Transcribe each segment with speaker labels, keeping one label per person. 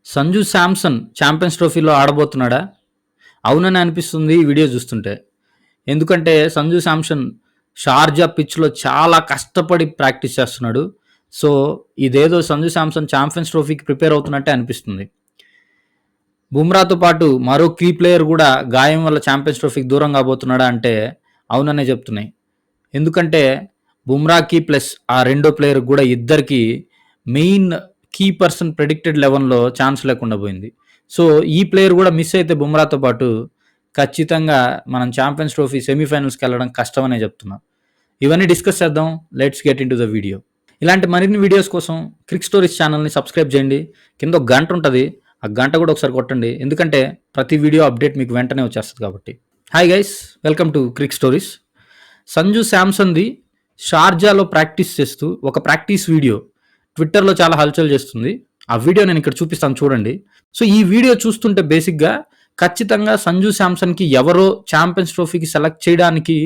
Speaker 1: Sanju Samson champions ట్రోఫీలో ఆడబోతున్నాడా? అవునని అనిపిస్తుంది ఈ వీడియో చూస్తుంటే. ఎందుకంటే సంజు శాంసన్ షార్జా పిచ్‌లో చాలా కష్టపడి ప్రాక్టీస్ చేస్తున్నాడు. సో, ఇదేదో సంజు శాంసన్ ఛాంపియన్స్ ట్రోఫీకి ప్రిపేర్ అవుతున్నట్టే అనిపిస్తుంది. బుమ్రాతో పాటు మరో కీ ప్లేయర్ కూడా గాయం వల్ల ఛాంపియన్స్ ట్రోఫీకి దూరం కాబోతున్నాడా అంటే అవుననే చెప్తున్నాయి. ఎందుకంటే బుమ్రాకి ప్లస్ ఆ రెండో ప్లేయర్ కూడా ఇద్దరికి మెయిన్ కీ పర్సన్ ప్రెడిక్టెడ్ 11లో ఛాన్స్ లేకుండా పోయింది. సో, ఈ ప్లేయర్ కూడా మిస్ అయితే బుమ్రాతో పాటు ఖచ్చితంగా మనం ఛాంపియన్స్ ట్రోఫీ సెమీఫైనల్స్‌కి వెళ్ళడం కష్టమనే చెప్తున్నా. ఇవన్నీ డిస్కస్ చేద్దాం. Let's get into the video. ఇలాంటి మరిన్ని వీడియోస్ కోసం క్రిక్ స్టోరీస్ ఛానల్‌ని సబ్స్క్రైబ్ చేయండి. కింద ఒక గంట ఉంటది. ఆ గంట కూడా ఒకసారి కొట్టండి. ఎందుకంటే ప్రతి వీడియో అప్డేట్ మీకు వెంటనే వచ్చేస్తది కాబట్టి. Hi guys, welcome to Cric Stories. Sanju శాంసన్‌ది షార్జాలో ప్రాక్టీస్ చేస్తూ ఒక ప్రాక్టీస్ వీడియో ట్విట్టర్‌లో చాలా హల్చల్ చేస్తుంది. ఆ వీడియో నేను ఇక్కడ చూపిస్తాను చూడండి. సో, ఈ వీడియో చూస్తుంటే బేసిక్‌గా ఖచ్చితంగా సంజు శాంసన్‌కి ఎవరో ఛాంపియన్స్ ట్రోఫీకి సెలెక్ట్ చేయడానికి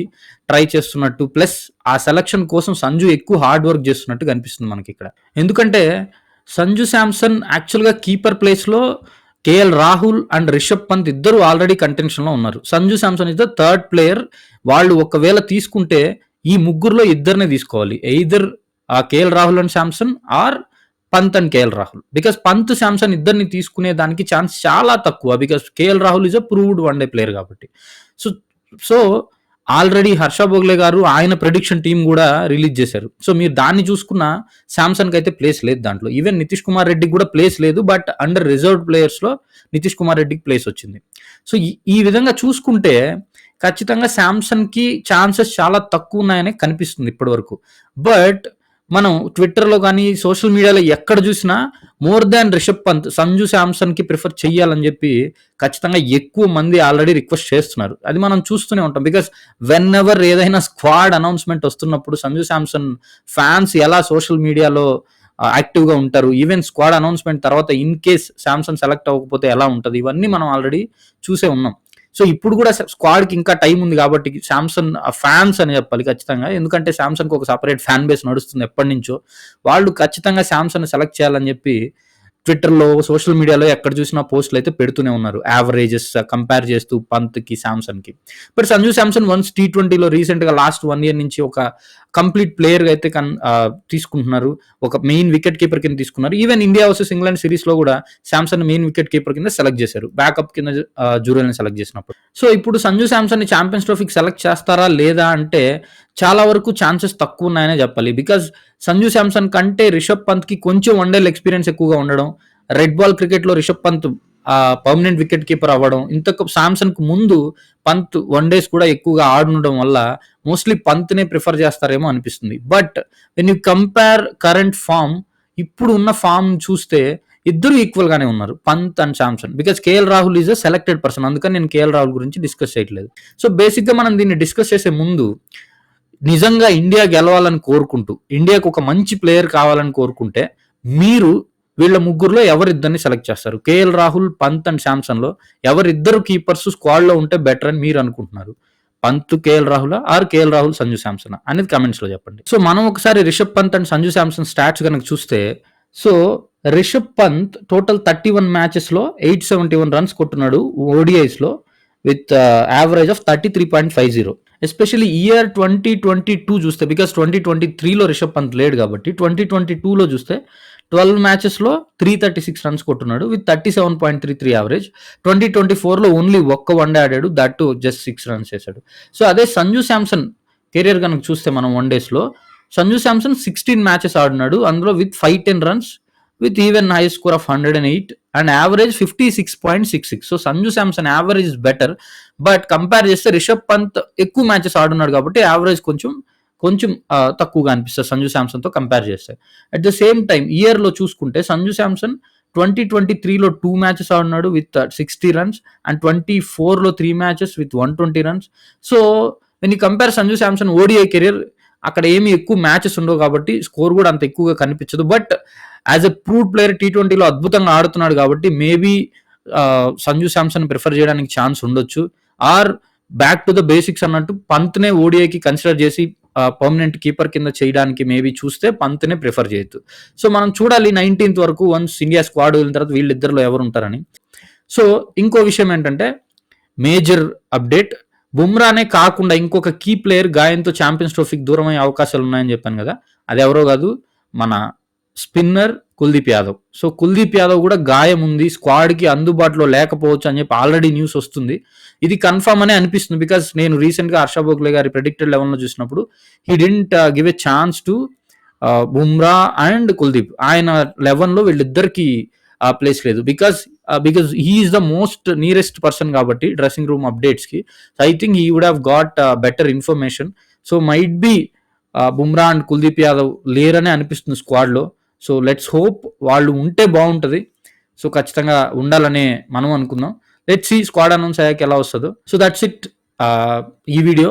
Speaker 1: ట్రై చేస్తున్నట్టు, ప్లస్ ఆ సెలక్షన్ కోసం సంజు ఎక్కువ హార్డ్ వర్క్ చేస్తున్నట్టు కనిపిస్తుంది మనకిక్కడ. ఎందుకంటే సంజు శాంసన్ యాక్చువల్‌గా కీపర్ ప్లేస్‌లో కేఎల్ రాహుల్ అండ్ రిషబ్ పంత్ ఇద్దరు ఆల్రెడీ కంటెన్షన్‌లో ఉన్నారు. Sanju Samson is the third player. వాళ్ళు ఒకవేళ తీసుకుంటే ఈ ముగ్గురులో ఇద్దరినే తీసుకోవాలి. Either KL Rahul and Samson or Pant and KL Rahul. Because Pant Samson ఇద్దరిని తీసుకునే దానికి ఛాన్స్ చాలా తక్కువ. Because KL Rahul is a proved one day player కాబట్టి. So so already Harsha Bhogle garu ఆయన ప్రెడిక్షన్ టీం కూడా రిలీజ్ చేశారు. సో మీరు దాన్ని చూసుకున్న శాంసన్కి అయితే ప్లేస్ లేదు దాంట్లో. ఈవెన్ నితీష్ కుమార్ రెడ్డికి కూడా ప్లేస్ లేదు. బట్ అండర్ రిజర్వ్డ్ ప్లేయర్స్లో నితీష్ కుమార్ రెడ్డికి ప్లేస్ వచ్చింది. సో ఈ విధంగా చూసుకుంటే ఖచ్చితంగా శాంసన్కి ఛాన్సెస్ చాలా తక్కువ ఉన్నాయని కనిపిస్తుంది ఇప్పటి వరకు. బట్ మనం ట్విట్టర్లో కానీ సోషల్ మీడియాలో ఎక్కడ చూసినా మోర్ దాన్ రిషబ్ పంత్ సంజు శాంసన్కి ప్రిఫర్ చెయ్యాలని చెప్పి ఖచ్చితంగా ఎక్కువ మంది ఆల్రెడీ రిక్వెస్ట్ చేస్తున్నారు. అది మనం చూస్తూనే ఉంటాం. బికాస్ వెన్ ఎవర్ ఏదైనా స్క్వాడ్ అనౌన్స్మెంట్ వస్తున్నప్పుడు సంజు శాంసన్ ఫ్యాన్స్ ఎలా సోషల్ మీడియాలో యాక్టివ్గా ఉంటారు, ఈవెన్ స్క్వాడ్ అనౌన్స్మెంట్ తర్వాత ఇన్ కేస్ శాంసన్ సెలెక్ట్ అవ్వకపోతే ఎలా ఉంటుంది, ఇవన్నీ మనం ఆల్రెడీ చూసే ఉన్నాం. సో ఇప్పుడు కూడా స్క్వాడ్కి ఇంకా టైం ఉంది కాబట్టి శాంసన్ ఫ్యాన్స్ అని చెప్పాలి ఖచ్చితంగా. ఎందుకంటే శాంసన్కి ఒక సపరేట్ ఫ్యాన్ బేస్ నడుస్తుంది ఎప్పటి నుంచో. వాళ్ళు ఖచ్చితంగా శాంసన్ సెలెక్ట్ చేయాలని చెప్పి ట్విట్టర్లో సోషల్ మీడియాలో ఎక్కడ చూసినా పోస్టులు అయితే పెడుతూనే ఉన్నారు. యావరేజెస్ కంపేర్ చేస్తూ పంత్కి శాంసన్కి. బట్ సంజు శాంసన్ వన్స్ T20లో రీసెంట్గా లాస్ట్ 1 year నుంచి ఒక కంప్లీట్ ప్లేయర్ అయితే తీసుకుంటున్నారు. ఒక మెయిన్ వికెట్ కీపర్ కింద తీసుకున్నారు. ఈవెన్ ఇండియా వర్సెస్ ఇంగ్లాండ్ సిరీస్లో కూడా శాంసన్ మెయిన్ వికెట్ కీపర్ కింద సెలెక్ట్ చేశారు, బ్యాకప్ కింద జురేల్ని సెలెక్ట్ చేసినప్పుడు. సో ఇప్పుడు సంజు శాంసన్ని ఛాంపియన్స్ ట్రోఫీకి సెలెక్ట్ చేస్తారా లేదా అంటే చాలా వరకు ఛాన్సెస్ తక్కువ ఉన్నాయనే చెప్పాలి. బికాజ్ సంజు శాంసన్ కంటే రిషబ్ పంత్కి కొంచెం వన్డేల ఎక్స్పీరియన్స్ ఎక్కువగా ఉండడం, రెడ్ బాల్ క్రికెట్లో Rishabh Pant permanent wicket keeper అవ్వడం, ఇంతకు శాంసన్కు ముందు పంత్ వన్ డేస్ కూడా ఎక్కువగా ఆడుండడం వల్ల మోస్ట్లీ పంత్నే ప్రిఫర్ చేస్తారేమో అనిపిస్తుంది. But when you compare current form, ఇప్పుడు ఉన్న ఫామ్ చూస్తే ఇద్దరు ఈక్వల్ గానే ఉన్నారు, Pant and Samson. Because KL Rahul is a selected person, అందుకని నేను కేఎల్ రాహుల్ గురించి డిస్కస్ చేయట్లేదు. సో బేసిక్ గా మనం దీన్ని డిస్కస్ చేసే ముందు నిజంగా ఇండియా గెలవాలని కోరుకుంటూ, ఇండియాకు ఒక మంచి ప్లేయర్ కావాలని కోరుకుంటే మీరు వీళ్ళ ముగ్గురులో ఎవరిద్దరిని సెలెక్ట్ చేస్తారు? కేఎల్ రాహుల్, పంత్ అండ్ శాంసన్ లో ఎవరిద్దరు కీపర్స్ స్క్వాడ్ లో ఉంటే బెటర్ అని మీరు అనుకుంటున్నారు? Pant KL Rahul or KL Rahul Sanju Samson అనేది కామెంట్స్ లో చెప్పండి. సో మనం ఒకసారి రిషబ్ పంత్ అండ్ సంజు శాంసన్ స్టాట్స్ కనుక చూస్తే, so Rishabh Pant total 31 matches లో 871 రన్స్ కొట్టున్నాడు ఓడిఐస్ లో with average of 33.50. Especially year 2022 చూస్తే, బికాస్ 2023లో రిషబ్ పంత్ లేడు కాబట్టి 2022లో చూస్తే 12 మ్యాచెస్లో 336 రన్స్ కొట్టున్నాడు విత్ 37.33 యావరేజ్. 2024లో ఓన్లీ ఒక్క వన్డే ఆడాడు, దట్ టు జస్ట్ 6 రన్స్ చేశాడు. సో అదే సంజు శాంసన్ కెరియర్ కనుక చూస్తే మనం వన్ డేస్లో సంజు శాంసన్ 16 మ్యాచెస్ ఆడినాడు, అందులో with 510 runs with even high score of 108 and average 56.66. So Sanju Samson average is better. But compare చేస్తే రిషబ్ పంత్ ఎక్కువ మ్యాచెస్ ఆడున్నాడు కాబట్టి యావరేజ్ కొంచెం తక్కువగా అనిపిస్తుంది సంజు శాంసన్తో కంపేర్ చేస్తే. అట్ ద సేమ్ టైం ఇయర్లో చూసుకుంటే సంజు శాంసన్ 2023లో 2 మ్యాచెస్ ఆడినాడు విత్ 60 రన్స్ అండ్ 24లో 3 matches with 120 runs. So when you compare Sanju Samson ODI career, అక్కడ ఏమి ఎక్కువ మ్యాచెస్ ఉండవు కాబట్టి స్కోర్ కూడా అంత ఎక్కువగా కనిపించదు. But as a proved player T20లో అద్భుతంగా ఆడుతున్నాడు కాబట్టి మేబీ సంజు శాంసన్ ప్రిఫర్ చేయడానికి ఛాన్స్ ఉండొచ్చు. Or back to the basics అన్నట్టు పంత్నే ఓడిఐకి కన్సిడర్ చేసి పర్మనెంట్ కీపర్ కింద చేయడానికి మేబీ చూస్తే పంత్‌నే ప్రిఫర్ చేయొచ్చు. సో, మనం చూడాలి 19థ్ వరకు వన్స్ ఇండియా స్క్వాడ్ వదిలిన తర్వాత వీళ్ళిద్దరిలో ఎవరుంటారని. సో, ఇంకో విషయం ఏంటంటే మేజర్ అప్డేట్ బుమ్రానే కాకుండా ఇంకొక కీ ప్లేయర్ గాయంతో ఛాంపియన్స్ ట్రోఫీకి దూరమయ్యే అవకాశాలు ఉన్నాయని చెప్పాను కదా. అది ఎవరో కాదు, మన స్పిన్నర్ కుల్దీప్ యాదవ్. సో కుల్దీప్ యాదవ్ కూడా గాయం ఉంది, స్క్వాడ్కి అందుబాటులో లేకపోవచ్చు అని చెప్పి ఆల్రెడీ న్యూస్ వస్తుంది. ఇది కన్ఫర్మ్ అనే అనిపిస్తుంది. బికాస్ నేను రీసెంట్గా హర్ష భోగ్లే గారి ప్రెడిక్టెడ్ 11లో చూసినప్పుడు he didn't give a chance to Bumrah and Kuldeep. ఆయన 11లో వీళ్ళిద్దరికి ప్లేస్ లేదు. Because he is the most nearest person కాబట్టి డ్రెస్సింగ్ రూమ్ అప్డేట్స్కి. So I think he would have got better information. So might be Bumrah and Kuldeep Yadav లేరనే అనిపిస్తుంది స్క్వాడ్లో. సో లెట్స్ హోప్ వాళ్ళు ఉంటే బాగుంటుంది. సో ఖచ్చితంగా ఉండాలనే మనం అనుకుందాం. లెట్స్ సీ స్క్వాడ్ అనౌన్స్ అయ్యాక ఎలా వస్తుందో. సో దట్స్ ఇట్ ఈ వీడియో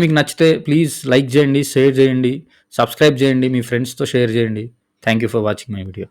Speaker 1: మీకు నచ్చితే ప్లీజ్ లైక్ చేయండి, షేర్ చేయండి, సబ్స్క్రైబ్ చేయండి, మీ ఫ్రెండ్స్తో షేర్ చేయండి. Thank you for watching my video.